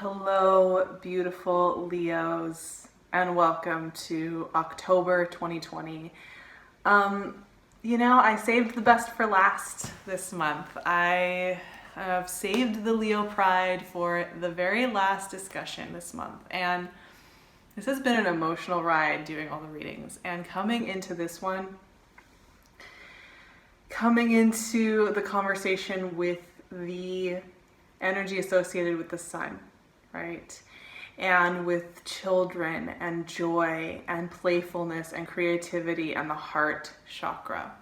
Hello, beautiful Leos, and welcome to October 2020. I saved the best for last this month. I have saved the Leo Pride for the very last discussion this month, and this has been an emotional ride doing all the readings. And coming into this one, coming into the conversation with the energy associated with the sun, right? And with children and joy and playfulness and creativity and the heart chakra.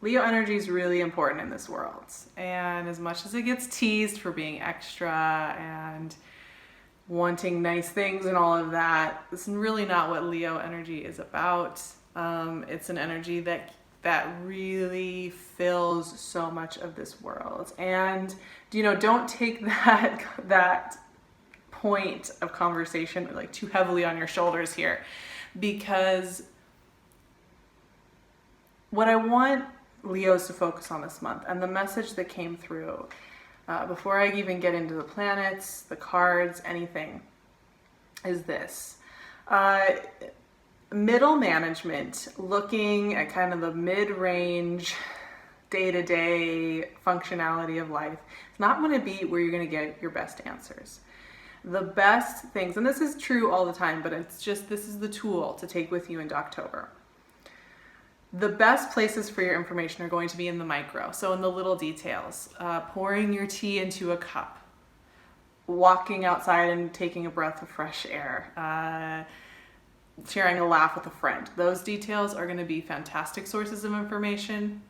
Leo energy is really important in this world. And as much as it gets teased for being extra and wanting nice things and all of that, it's really not what Leo energy is about. It's an energy that really fills so much of this world. And don't take that point of conversation like too heavily on your shoulders here, because what I want Leos to focus on this month, and the message that came through before I even get into the planets, the cards, anything, is this. Middle management, looking at kind of the mid-range, day-to-day functionality of life. It's not going to be where you're going to get your best answers. The best things, and this is true all the time, but it's just, this is the tool to take with you into October. The best places for your information are going to be in the micro, so in the little details. Pouring your tea into a cup, walking outside and taking a breath of fresh air, sharing a laugh with a friend. Those details are going to be fantastic sources of information.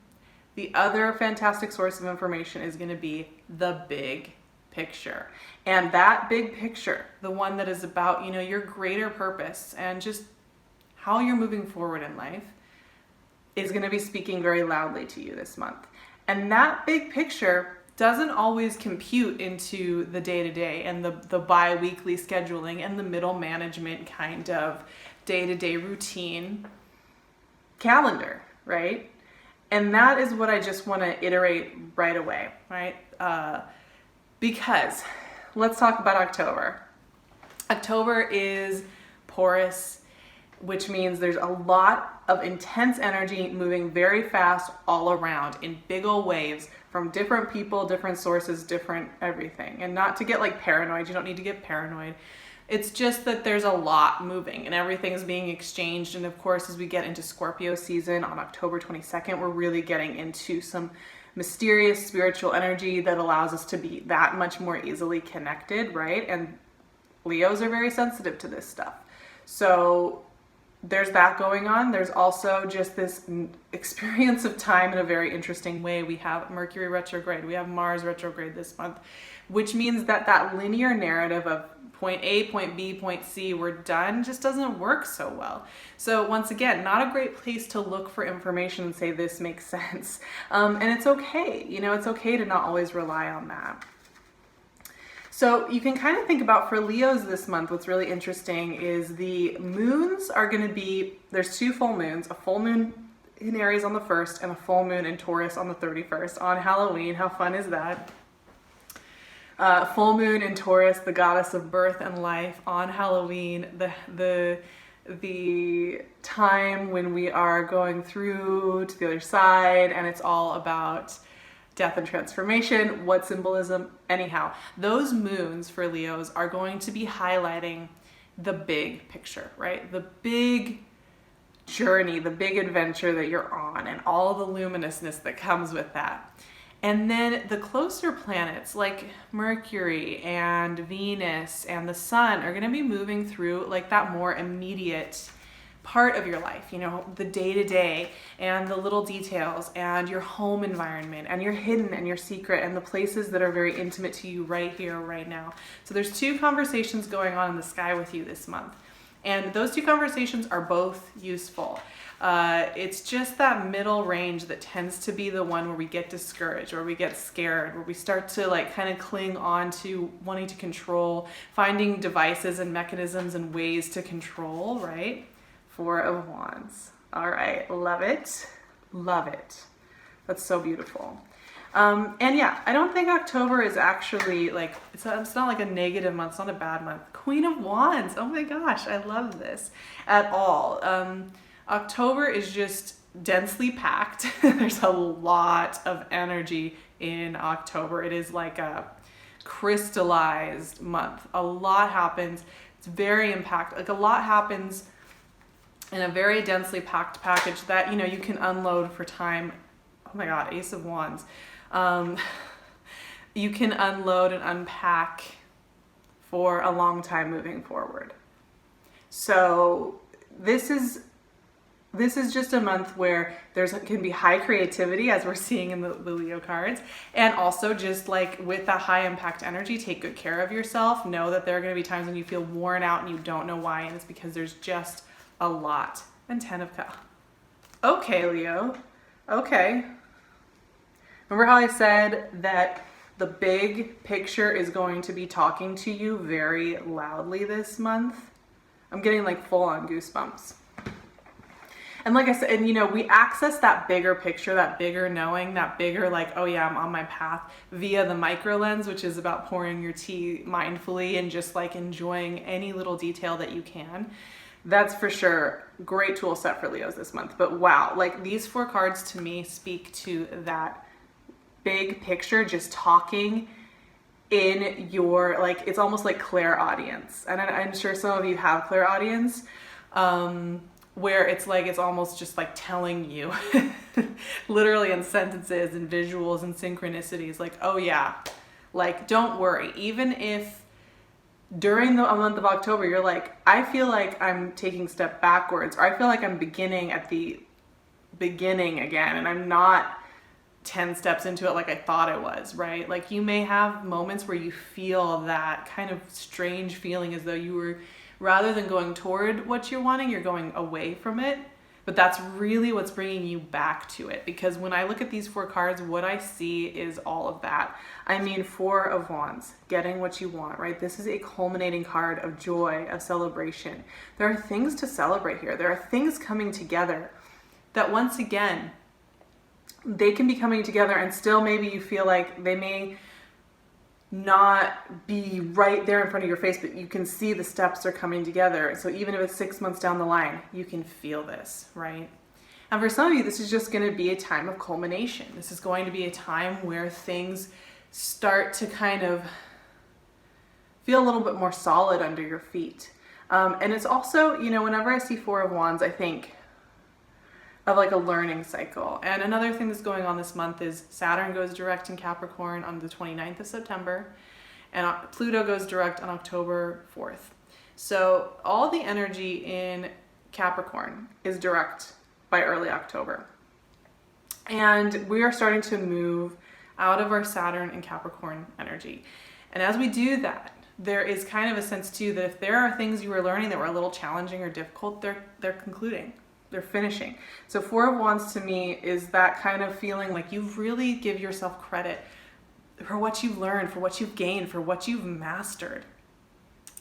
The other fantastic source of information is going to be the big picture. And that big picture, the one that is about, your greater purpose and just how you're moving forward in life, is going to be speaking very loudly to you this month. And that big picture doesn't always compute into the day-to-day and the bi-weekly scheduling and the middle management kind of day-to-day routine calendar, right? And that is what I just want to iterate right away, right? Because let's talk about October. October is porous, which means there's a lot of intense energy moving very fast all around in big old waves from different people, different sources, different everything. And not to get like paranoid, you don't need to get paranoid. It's just that there's a lot moving and everything's being exchanged. And of course, as we get into Scorpio season on October 22nd, we're really getting into some mysterious spiritual energy that allows us to be that much more easily connected, right? And Leos are very sensitive to this stuff. So there's that going on. There's also just this experience of time in a very interesting way. We have Mercury retrograde, we have Mars retrograde this month, which means that linear narrative of point A, point B, point C, we're done, just doesn't work so well. So once again, not a great place to look for information and say this makes sense. And it's okay, it's okay to not always rely on that. So you can kind of think about for Leos this month, what's really interesting is the moons are going to be, there's two full moons, a full moon in Aries on the 1st and a full moon in Taurus on the 31st on Halloween. How fun is that? Full moon in Taurus, the goddess of birth and life on Halloween, the time when we are going through to the other side, and it's all about death and transformation. What symbolism? Anyhow, those moons for Leos are going to be highlighting the big picture, right? The big journey, the big adventure that you're on, and all the luminousness that comes with that. And then the closer planets like Mercury and Venus and the Sun are going to be moving through like that more immediate part of your life, the day-to-day and the little details and your home environment and your hidden and your secret and the places that are very intimate to you right here, right now. So there's two conversations going on in the sky with you this month. And those two conversations are both useful. It's just that middle range that tends to be the one where we get discouraged, where we get scared, where we start to kind of cling on to wanting to control, finding devices and mechanisms and ways to control, right? Four of Wands. All right, love it. Love it. That's so beautiful. And yeah, I don't think October is actually like, it's not like a negative month. It's not a bad month. Queen of Wands. Oh my gosh, I love this at all. October is just densely packed. There's a lot of energy in October. It is like a crystallized month. A lot happens. It's very impactful. Like a lot happens in a very densely packed package that, you know, you can unload for time. Oh my God, Ace of Wands. You can unload and unpack for a long time moving forward. So this is just a month where can be high creativity, as we're seeing in the Leo cards, and also just like with that high impact energy, take good care of yourself. Know that there are going to be times when you feel worn out and you don't know why, and it's because there's just a lot. And 10 of Cups. Okay, Leo. Okay. Remember how I said that the big picture is going to be talking to you very loudly this month? I'm getting like full on goosebumps. And like I said, and you know, we access that bigger picture, that bigger knowing, that bigger like, oh yeah, I'm on my path via the micro lens, which is about pouring your tea mindfully and just like enjoying any little detail that you can. That's for sure. Great tool set for Leos this month. But wow, like these 4 cards to me speak to that big picture, just talking in your, like, it's almost like clairaudience. And I'm sure some of you have clairaudience, where it's like, it's almost just like telling you literally in sentences and visuals and synchronicities, like, oh yeah, like, don't worry. Even if during the month of October, you're like, I feel like I'm taking a step backwards, or I feel like I'm beginning at the beginning again, and I'm not 10 steps into it like I thought I was, right? Like you may have moments where you feel that kind of strange feeling as though you were, rather than going toward what you're wanting, you're going away from it. But that's really what's bringing you back to it. Because when I look at these 4 cards, what I see is all of that. I mean, 4 of Wands, getting what you want, right? This is a culminating card of joy, of celebration. There are things to celebrate here. There are things coming together that, once again, they can be coming together, and still maybe you feel like they may not be right there in front of your face, but you can see the steps are coming together. So even if it's 6 months down the line, you can feel this, right? And for some of you, this is just going to be a time of culmination. This is going to be a time where things start to kind of feel a little bit more solid under your feet. And it's also, you know, whenever I see 4 of Wands, I think of like a learning cycle. And another thing that's going on this month is Saturn goes direct in Capricorn on the 29th of September, and Pluto goes direct on October 4th. So all the energy in Capricorn is direct by early October. And we are starting to move out of our Saturn and Capricorn energy. And as we do that, there is kind of a sense too that if there are things you were learning that were a little challenging or difficult, they're concluding. They're finishing. So 4 of Wands to me is that kind of feeling like you really give yourself credit for what you've learned, for what you've gained, for what you've mastered.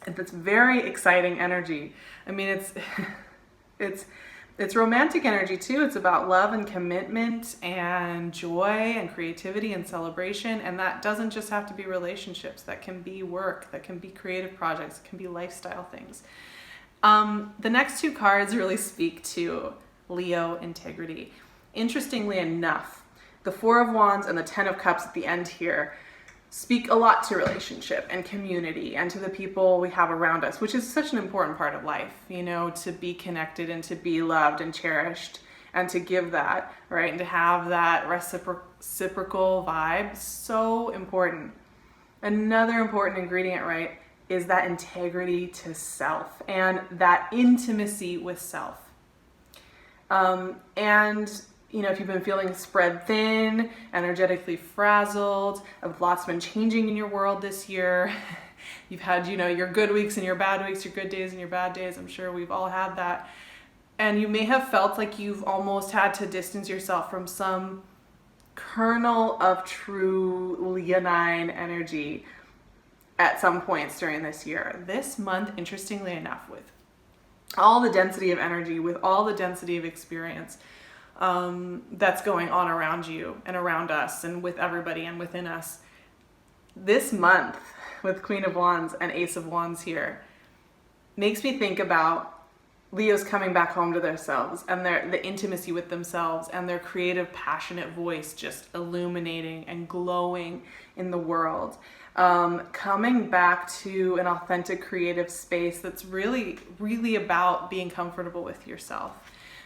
And that's very exciting energy. I mean, it's romantic energy too. It's about love and commitment and joy and creativity and celebration. And that doesn't just have to be relationships. That can be work. That can be creative projects. It can be lifestyle things. The next 2 cards really speak to Leo integrity. Interestingly enough, the 4 of Wands and the 10 of Cups at the end here speak a lot to relationship and community and to the people we have around us, which is such an important part of life, you know, to be connected and to be loved and cherished and to give that, right? And to have that reciprocal vibe, so important. Another important ingredient, right, is that integrity to self and that intimacy with self. And, you know, if you've been feeling spread thin, energetically frazzled, if lots been changing in your world this year, you've had, you know, your good weeks and your bad weeks, your good days and your bad days. I'm sure we've all had that. And you may have felt like you've almost had to distance yourself from some kernel of true Leonine energy at some points during this year. This month, interestingly enough, with all the density of energy, with all the density of experience, that's going on around you and around us and with everybody and within us. This month with Queen of Wands and Ace of Wands here makes me think about Leos coming back home to themselves and the intimacy with themselves and their creative, passionate voice just illuminating and glowing in the world. Coming back to an authentic creative space that's really, really about being comfortable with yourself.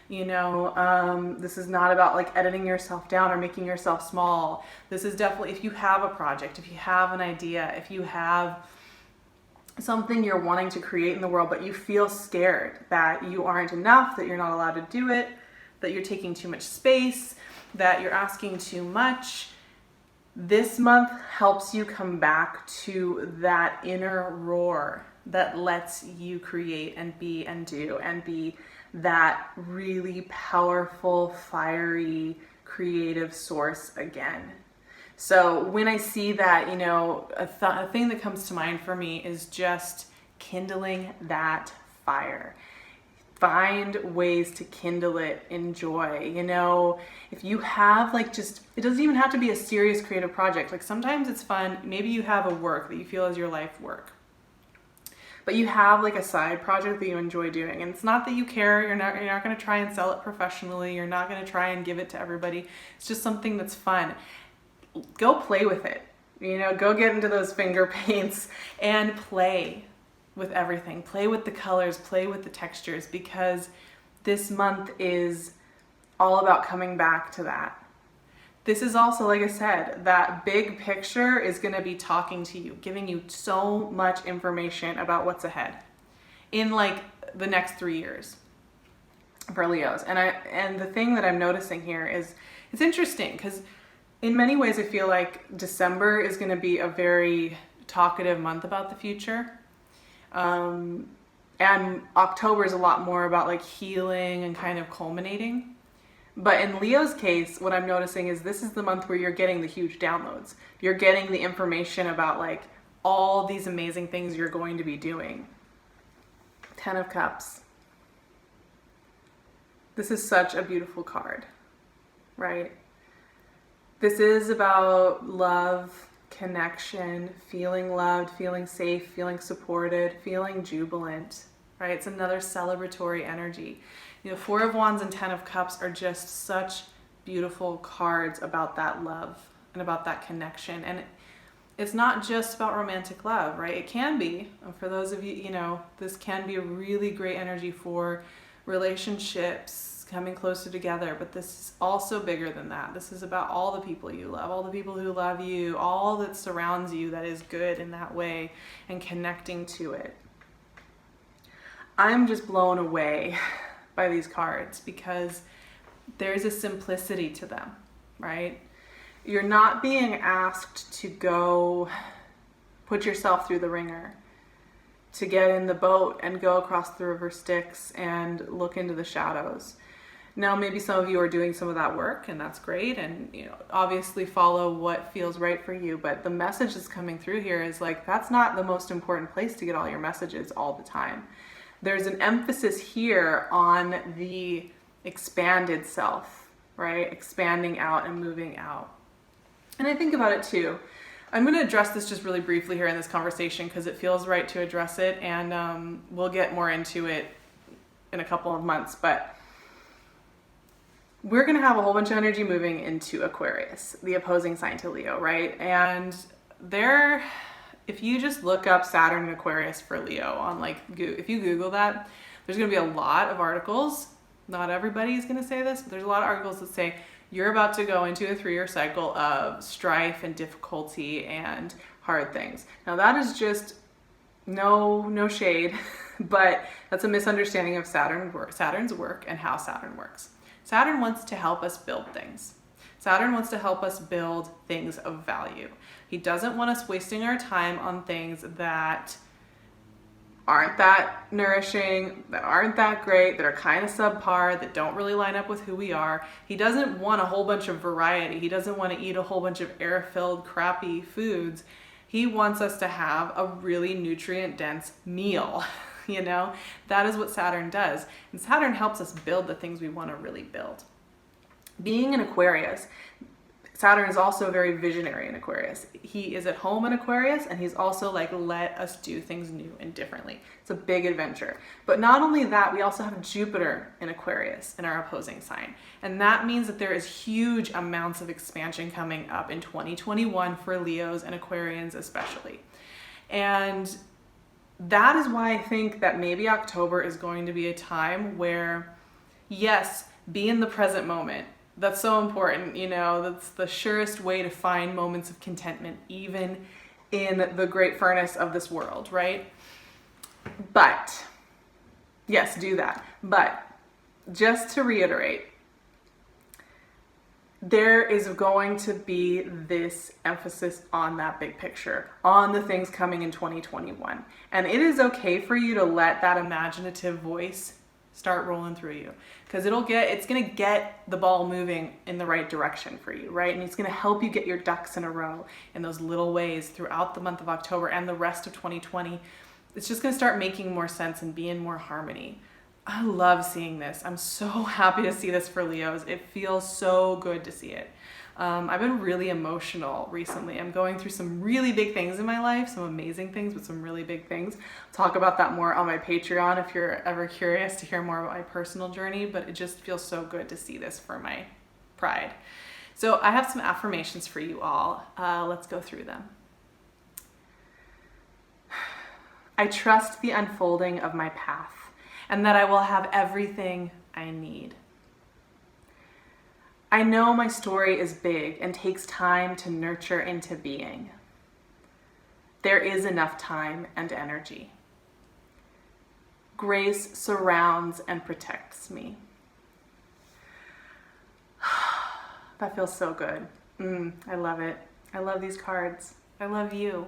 You know, this is not about like editing yourself down or making yourself small. This is definitely, if you have a project, if you have an idea, if you have something you're wanting to create in the world, but you feel scared that you aren't enough, that you're not allowed to do it, that you're taking too much space, that you're asking too much, this month helps you come back to that inner roar that lets you create and be and do and be that really powerful, fiery, creative source again. So when I see that, you know, a thing that comes to mind for me is just kindling that fire. Find ways to kindle it in joy. You know, if you have like just, it doesn't even have to be a serious creative project. Like sometimes it's fun. Maybe you have a work that you feel is your life work, but you have like a side project that you enjoy doing. And it's not that you care. You're not going to try and sell it professionally. You're not going to try and give it to everybody. It's just something that's fun. Go play with it. You know, go get into those finger paints and play with everything. Play with the colors, play with the textures, because this month is all about coming back to that. This is also, like I said, that big picture is going to be talking to you, giving you so much information about what's ahead in like the next 3 years for Leos. And the thing that I'm noticing here is it's interesting because in many ways I feel like December is going to be a very talkative month about the future. And October is a lot more about like healing and kind of culminating. But in Leo's case, what I'm noticing is this is the month where you're getting the huge downloads. You're getting the information about like all these amazing things you're going to be doing. 10 of Cups. This is such a beautiful card, right? This is about love, connection, feeling loved, feeling safe, feeling supported, feeling jubilant, right? It's another celebratory energy. You know, 4 of Wands and 10 of Cups are just such beautiful cards about that love and about that connection. And it's not just about romantic love, right? It can be. And for those of you, you know, this can be a really great energy for relationships, coming closer together, but this is also bigger than that. This is about all the people you love, all the people who love you, all that surrounds you that is good in that way, and connecting to it. I'm just blown away by these cards because there's a simplicity to them, right? You're not being asked to go put yourself through the ringer, to get in the boat and go across the river Styx and look into the shadows. Now, maybe some of you are doing some of that work, and that's great. And, you know, obviously follow what feels right for you. But the message that's coming through here is like, that's not the most important place to get all your messages all the time. There's an emphasis here on the expanded self, right? Expanding out and moving out. And I think about it too. I'm going to address this just really briefly here in this conversation because it feels right to address it. And we'll get more into it in a couple of months. But we're going to have a whole bunch of energy moving into Aquarius, the opposing sign to Leo, right? And there, if you just look up Saturn and Aquarius for Leo on like, if you Google that, there's going to be a lot of articles. Not everybody is going to say this, but there's a lot of articles that say you're about to go into a 3-year cycle of strife and difficulty and hard things. Now that is just no shade, but that's a misunderstanding of Saturn's work and how Saturn works. Saturn wants to help us build things. Saturn wants to help us build things of value. He doesn't want us wasting our time on things that aren't that nourishing, that aren't that great, that are kind of subpar, that don't really line up with who we are. He doesn't want a whole bunch of variety. He doesn't want to eat a whole bunch of air-filled, crappy foods. He wants us to have a really nutrient-dense meal. You know, that is what Saturn does. And Saturn helps us build the things we want to really build. Being an Aquarius, Saturn is also very visionary in Aquarius. He is at home in Aquarius, and he's also like, let us do things new and differently. It's a big adventure. But not only that, we also have Jupiter in Aquarius in our opposing sign. And that means that there is huge amounts of expansion coming up in 2021 for Leos and Aquarians especially. And that is why I think that maybe October is going to be a time where, yes, be in the present moment. That's so important, you know, that's the surest way to find moments of contentment, even in the great furnace of this world, right? But, yes, do that. But, just to reiterate, there is going to be this emphasis on that big picture, on the things coming in 2021. And it is okay for you to let that imaginative voice start rolling through you, because it's going to get the ball moving in the right direction for you, right? And it's going to help you get your ducks in a row in those little ways throughout the month of October and the rest of 2020. It's just going to start making more sense and be in more harmony. I love seeing this. I'm so happy to see this for Leos. It feels so good to see it. I've been really emotional recently. I'm going through some really big things in my life, some amazing things, but some really big things. I'll talk about that more on my Patreon if you're ever curious to hear more about my personal journey, but it just feels so good to see this for my pride. So I have some affirmations for you all. Let's go through them. I trust the unfolding of my path and that I will have everything I need. I know my story is big and takes time to nurture into being. There is enough time and energy. Grace surrounds and protects me. That feels so good. I love it. I love these cards. I love you.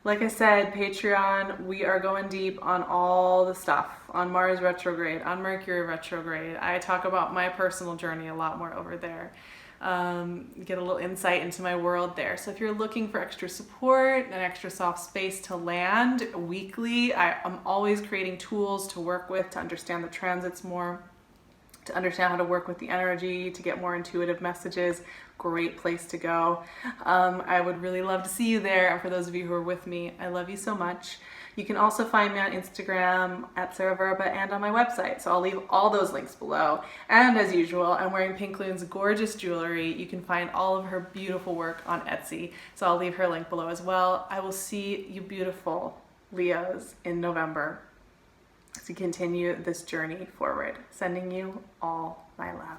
Like I said, Patreon, we are going deep on all the stuff, on Mars retrograde, on Mercury retrograde. I talk about my personal journey a lot more over there. Get a little insight into my world there. So if you're looking for extra support and extra soft space to land weekly, I'm always creating tools to work with, to understand the transits more, to understand how to work with the energy, to get more intuitive messages. Great place to go. I would really love to see you there. And for those of you who are with me, I love you so much. You can also find me on Instagram at Sarah Verba and on my website. So I'll leave all those links below. And as usual, I'm wearing PinkLune's gorgeous jewelry. You can find all of her beautiful work on Etsy. So I'll leave her link below as well. I will see you beautiful Leos in November to continue this journey forward. Sending you all my love.